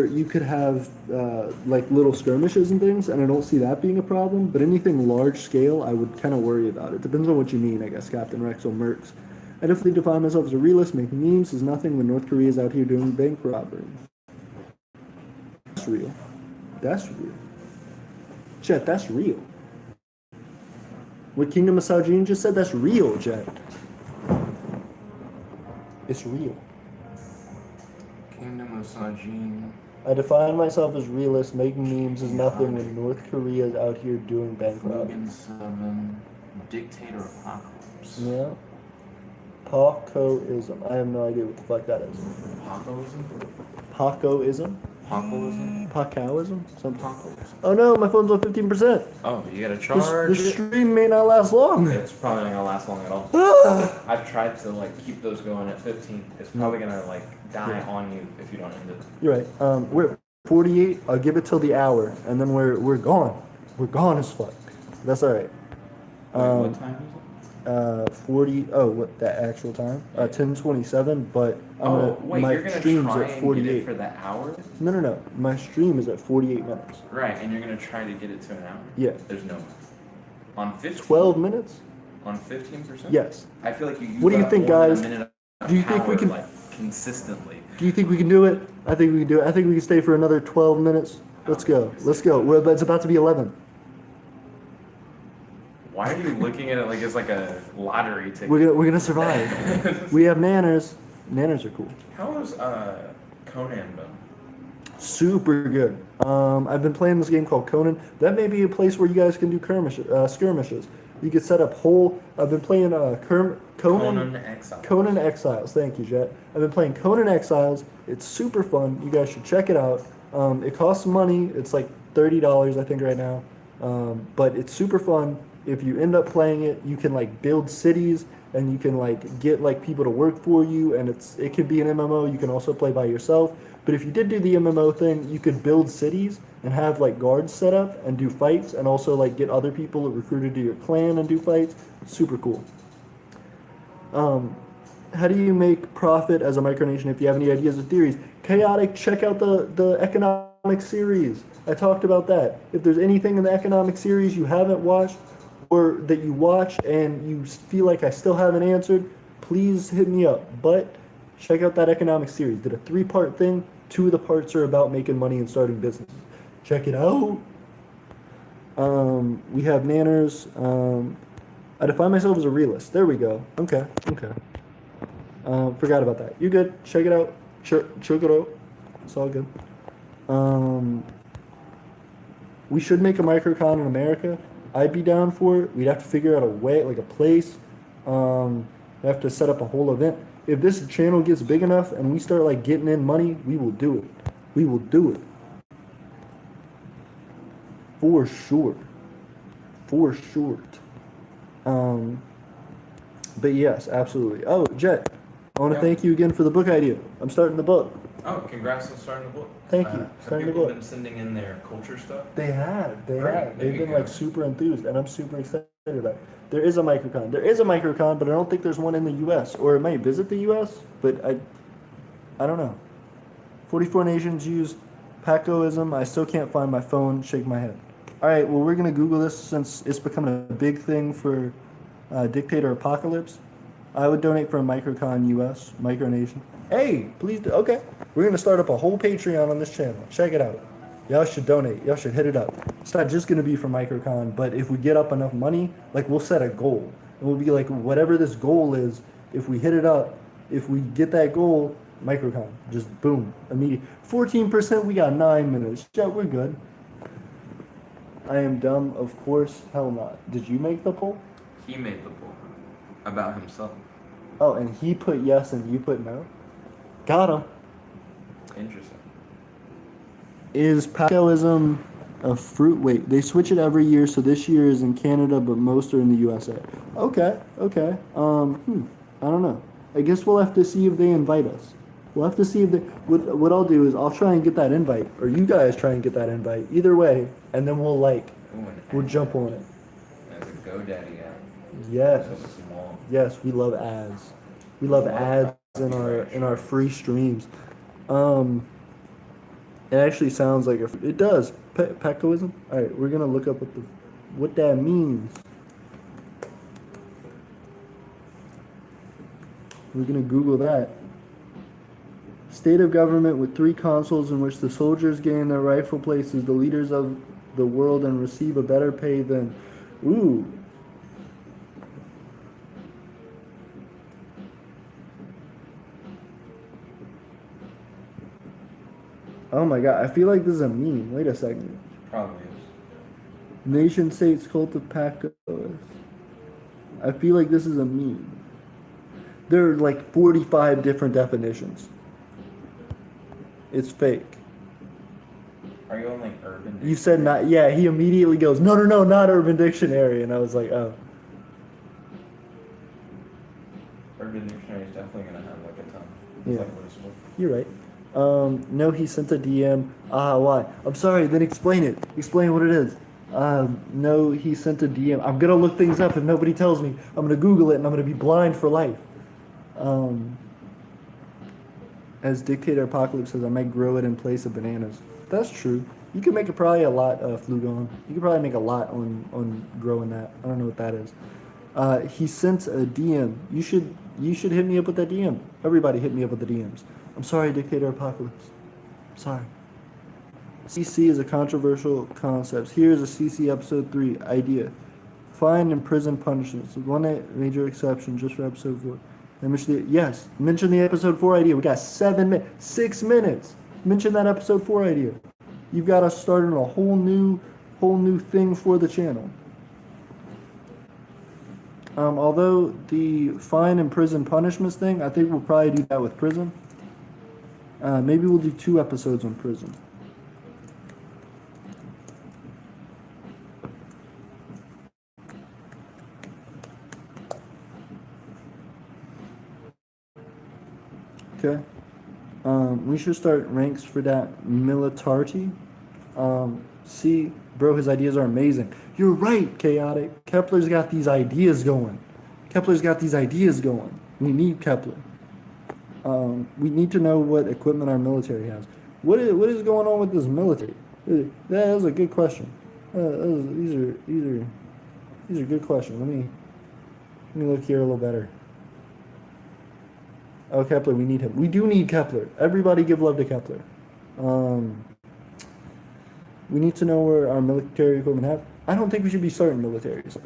you could have little skirmishes and things, and I don't see that being a problem. But anything large scale, I would kind of worry about. It depends on what you mean, I guess, Captain Rex or Mercs. I definitely define myself as a realist. Making memes is nothing when North Korea is out here doing bank robbery. That's real. Jet, that's real. What Kingdom Misogyny just said, that's real, Jet. It's real. Kingdom Misogyny. I define myself as realist. Making memes is nothing when North Korea is out here doing bank robbery. 7. Dictator Apocalypse. Yeah. Pacoism. I have no idea what the fuck that is. Pacoism? Pacoism? Pacoism? Pacoism? Something. Pacoism. Oh no, my phone's on 15%. Oh, you gotta charge The stream may not last long. It's probably not gonna last long at all. I've tried to keep those going at 15. It's probably gonna die on you if you don't end it. You're right. We're at 48. I'll give it till the hour, and then we're gone. We're gone as fuck. That's all right. What time is it? 40. Oh, what that actual time? 10:27. But my you're gonna stream's try at and 48. get it for the hour? No. My stream is at 48 minutes. Right, and you're gonna try to get it to an hour? Yeah. There's no way. On 15? 12 minutes? On 15%? Yes. I feel like you use What do you think, more than guys? a minute of Do you think we power, can- consistently? Do you think we can do it? I think we can do it. I think we can stay for another 12 minutes. Let's go. It's about to be 11. Why are you looking at it like it's like a lottery ticket? We're gonna survive. We have nanners. Nanners are cool. How has Conan been? Super good. I've been playing this game called Conan. That may be a place where you guys can do skirmishes. You could set up whole. I've been playing Conan Exiles. Conan Exiles. Thank you, Jet. I've been playing Conan Exiles. It's super fun. You guys should check it out. It costs money. It's like $30, I think, right now. But it's super fun. If you end up playing it, you can build cities and you can get people to work for you, and it could be an MMO. You can also play by yourself. But if you did do the MMO thing, you could build cities and have guards set up and do fights, and also get other people recruited to your clan and do fights. Super cool. How do you make profit as a micronation? If you have any ideas or theories, Chaotic, check out the economic series. I talked about that. If there's anything in the economic series you haven't watched, or that you watch and you feel like I still haven't answered, please hit me up. But check out that economic series. Did a 3-part thing. 2 of the parts are about making money and starting businesses. Check it out. We have nanners. I define myself as a realist. There we go. Okay. Forgot about that. You're good. Check it out. Check it out. It's all good. We should make a microcon in America. I'd be down for it. We'd have to figure out a way, like a place. We have to set up a whole event. If this channel gets big enough and we start like getting in money, we will do it. We will do it. For sure. For sure. But yes, absolutely. Oh, Jet, I want to thank you again for the book idea. I'm starting the book. Oh, congrats on starting the book. Thank you. Have Starting the people book. been sending in their culture stuff? They have. They Great. have. There They've you been go. like super enthused, and I'm super excited about it. There is a microcon. There is a microcon, but I don't think there's one in the U.S. Or it might visit the U.S., but I don't know. 44 nations use Pacoism. I still can't find my phone. Shake my head. All right. Well, we're gonna Google this since it's becoming a big thing for Dictator Apocalypse. I would donate for a microcon U.S. Micronation. Hey, please do. Okay. We're going to start up a whole Patreon on this channel. Check it out. Y'all should donate. Y'all should hit it up. It's not just going to be for microcon, but if we get up enough money, like we'll set a goal. And we'll be like, whatever this goal is, if we hit it up, if we get that goal, microcon. Just boom. Immediate. 14%, we got 9 minutes. Yeah, we're good. I am dumb, of course. Hell not. Did you make the poll? He made the book about himself. Oh, and he put yes and you put no? Got him. Interesting. Is Pacoism a fruit? Wait, they switch it every year, so this year is in Canada, but most are in the USA. Okay. I don't know. I guess we'll have to see if they invite us. We'll have to see if they. What I'll do is I'll try and get that invite, or you guys try and get that invite. Either way, and then we'll jump on it. As a GoDaddy ad. Yes. So small. Yes, we love ads. We love ads in our free streams. It actually sounds like it does. Pacoism. All right, we're gonna look up what that means. We're gonna Google that. State of government with 3 consuls in which the soldiers gain their rightful places, the leaders of the world, and receive a better pay than. Ooh. Oh my god, I feel like this is a meme. Wait a second. Probably is. Nation states cult of Pacos. I feel like this is a meme. There are like 45 different definitions. It's fake. Are you on like Urban Dictionary? You said not. Yeah, he immediately goes, no, not Urban Dictionary. And I was like, oh. Urban Dictionary is definitely going to have like a ton. Yeah. Like what it's worth. You're right. No, he sent a DM. Why? I'm sorry, then explain it. Explain what it is. No, he sent a DM. I'm gonna look things up if nobody tells me. I'm gonna Google it and I'm gonna be blind for life. As Dictator Apocalypse says, I might grow it in place of bananas. That's true. You could make it probably a lot, Flugon. You could probably make a lot on growing that. I don't know what that is. He sent a DM. You should hit me up with that DM. Everybody hit me up with the DMs. I'm sorry, Dictator Apocalypse. Sorry. CC is a controversial concept. Here's a CC episode 3 idea. Fine and prison punishments. One major exception just for episode 4. Mention the episode 4 idea. We got 6 minutes. Mention that episode 4 idea. You've got us starting a whole new thing for the channel. Although the fine and prison punishments thing, I think we'll probably do that with prison. Maybe we'll do 2 episodes on prison. Okay. We should start ranks for that militarity. See, bro, his ideas are amazing. You're right, Chaotic. Kepler's got these ideas going. We need Kepler. We need to know what equipment our military has. What is going on with this military? That is a good question. These are good questions. Let me look here a little better. Oh, Kepler, we need him. We do need Kepler. Everybody give love to Kepler. We need to know where our military equipment has. I don't think we should be starting militaries.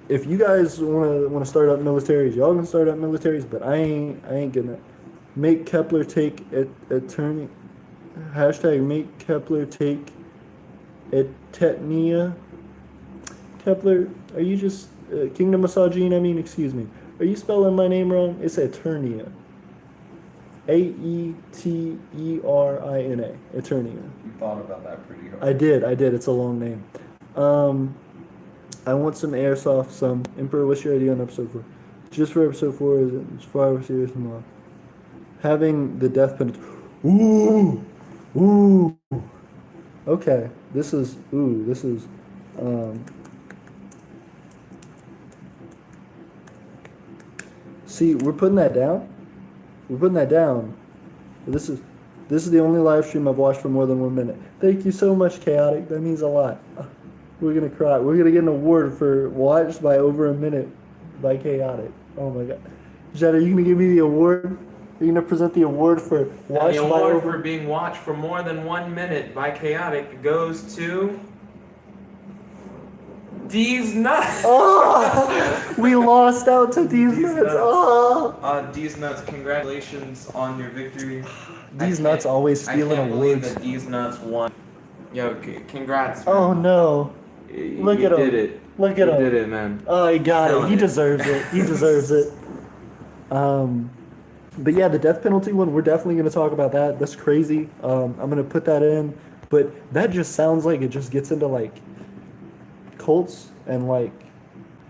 If you guys want to start up militaries, y'all can start up militaries, but I ain't getting it. Make Kepler take Aeternia. Hashtag make Kepler take Aeternia. Kepler, are you just Kingdom Massagine? I mean, excuse me. Are you spelling my name wrong? It's Aeternia. Aeternia. Aeternia. You thought about that pretty hard. I did. It's a long name. I want some airsoft, some Emperor. What's your idea on episode 4? Just for episode 4, is it? It's 5 serious and long. Having the death penalty. Ooh. Okay. This is. See, we're putting that down. This is the only live stream I've watched for more than 1 minute. Thank you so much, Chaotic. That means a lot. We're gonna cry. We're gonna get an award for watched by over a minute by Chaotic. Oh my god. Jed, are you gonna give me the award? Are you gonna present the award for watched the by award over? for being watched for more than 1 minute by Chaotic goes to D's Nuts. Oh, we lost out to D's Nuts. Oh. D's Nuts, congratulations on your victory. These Nuts always stealing I can't believe awards. that D's Nuts won. Yo, congrats, man. Oh no. Look at him. You did it. Look at him. You did it, man. Oh, he got it. He deserves it. He deserves it. But yeah, the death penalty one, we're definitely going to talk about that. That's crazy. I'm going to put that in. But that just sounds like it just gets into like cults and like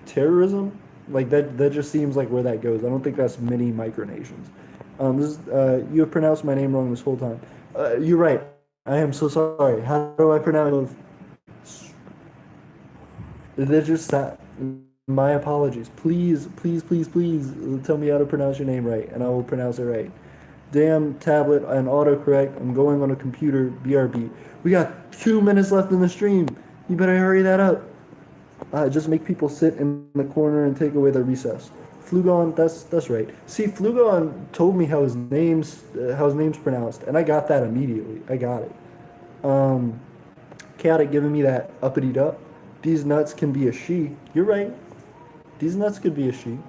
terrorism. Like that just seems like where that goes. I don't think that's many micronations. You have pronounced my name wrong this whole time. You're right. I am so sorry. How do I pronounce it? That just my apologies. Please tell me how to pronounce your name right, and I will pronounce it right. Damn tablet and autocorrect. I'm going on a computer. BRB. We got 2 minutes left in the stream. You better hurry that up. Just make people sit in the corner and take away their recess. Flugon, that's right. See, Flugon told me how his name's pronounced, and I got that immediately. I got it. Chaotic giving me that uppity up. These nuts can be a she. You're right. These nuts could be a she.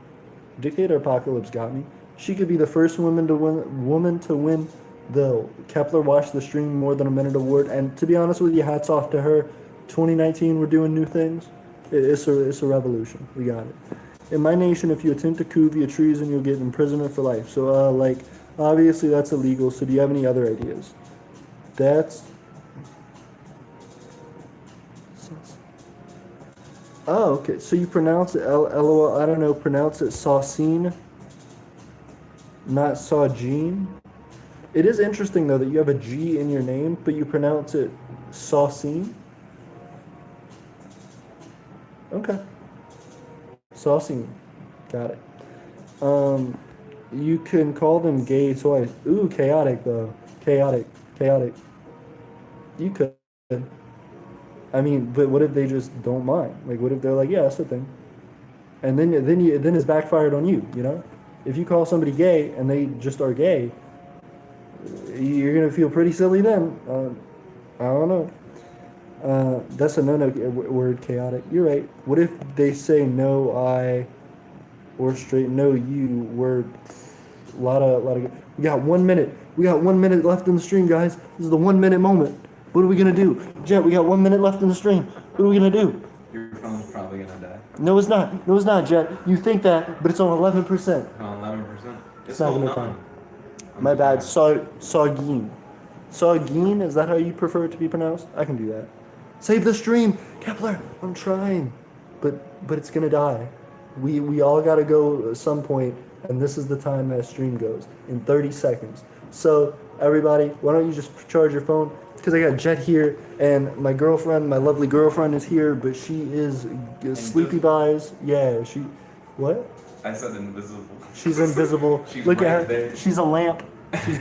Dictator Apocalypse got me. She could be the first woman to win the Kepler Watch the Stream more than a minute award. And to be honest with you, hats off to her. 2019, we're doing new things. It's a revolution. We got it. In my nation, if you attempt to coup via treason, you'll get imprisonment for life. So, obviously that's illegal. So do you have any other ideas? Oh, okay. So you pronounce it LOL. I don't know. Pronounce it Saucine, not Saugene. It is interesting though that you have a G in your name, but you pronounce it Saucine. Okay. Saucine. Got it. You can call them gay toys. Ooh, chaotic though. Chaotic. You could. I mean, but what if they just don't mind? Like, what if they're like, yeah, that's the thing, and then it's backfired on you. You know, if you call somebody gay and they just are gay, you're gonna feel pretty silly then. I don't know. That's a no word. Chaotic. You're right. What if they say no I, or straight no you word? A lot of. We got 1 minute. We got 1 minute left in the stream, guys. This is the 1 minute moment. What are we gonna do? Jet, we got 1 minute left in the stream. What are we gonna do? Your phone's probably gonna die. No, it's not. Jet. You think that, but it's on 11%. On 11%. It's not gonna die. My bad. Saugeen. Saugeen, is that how you prefer it to be pronounced? I can do that. Save the stream! Kepler, I'm trying. But it's gonna die. We all gotta go at some point, and this is the time that stream goes. In 30 seconds. So, everybody, why don't you just charge your phone? Because I got Jet here, and my lovely girlfriend is here, but she is sleepy buys. Yeah, what? I said invisible. She's invisible. Look right at her. there. She's a lamp. She's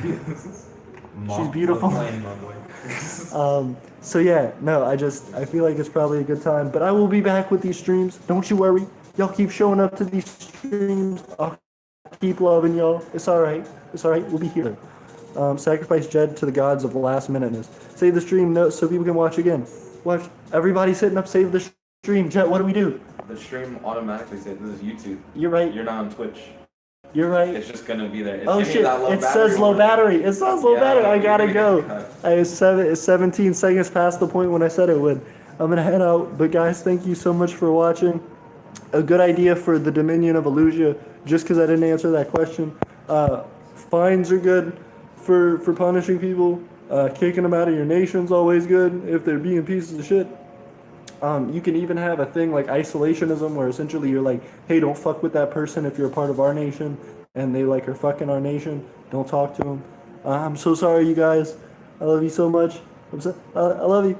beautiful. So yeah, no, I feel like it's probably a good time, but I will be back with these streams. Don't you worry. Y'all keep showing up to these streams. I'll keep loving y'all. It's all right. We'll be here. Sacrifice Jed to the gods of last minuteness. Save the stream so people can watch again. Watch. Everybody's hitting up save the stream. Jed, what do we do? The stream automatically says this is YouTube. You're right. You're not on Twitch. You're right. It's just gonna be there. If Oh any of shit! that low It battery says low one- battery. It says low Yeah, battery. I you're gotta gonna go. get cut. It's 17 seconds past the point when I said it would. I'm gonna head out. But guys, thank you so much for watching. A good idea for the Dominion of Illusia, just because I didn't answer that question. Fines are good for punishing people. Kicking them out of your nation's always good if they're being pieces of shit. You can even have a thing like isolationism, where essentially you're like, hey, don't fuck with that person if you're a part of our nation, and they like are fucking our nation. Don't talk to them. I'm so sorry, you guys. I love you so much. I love you.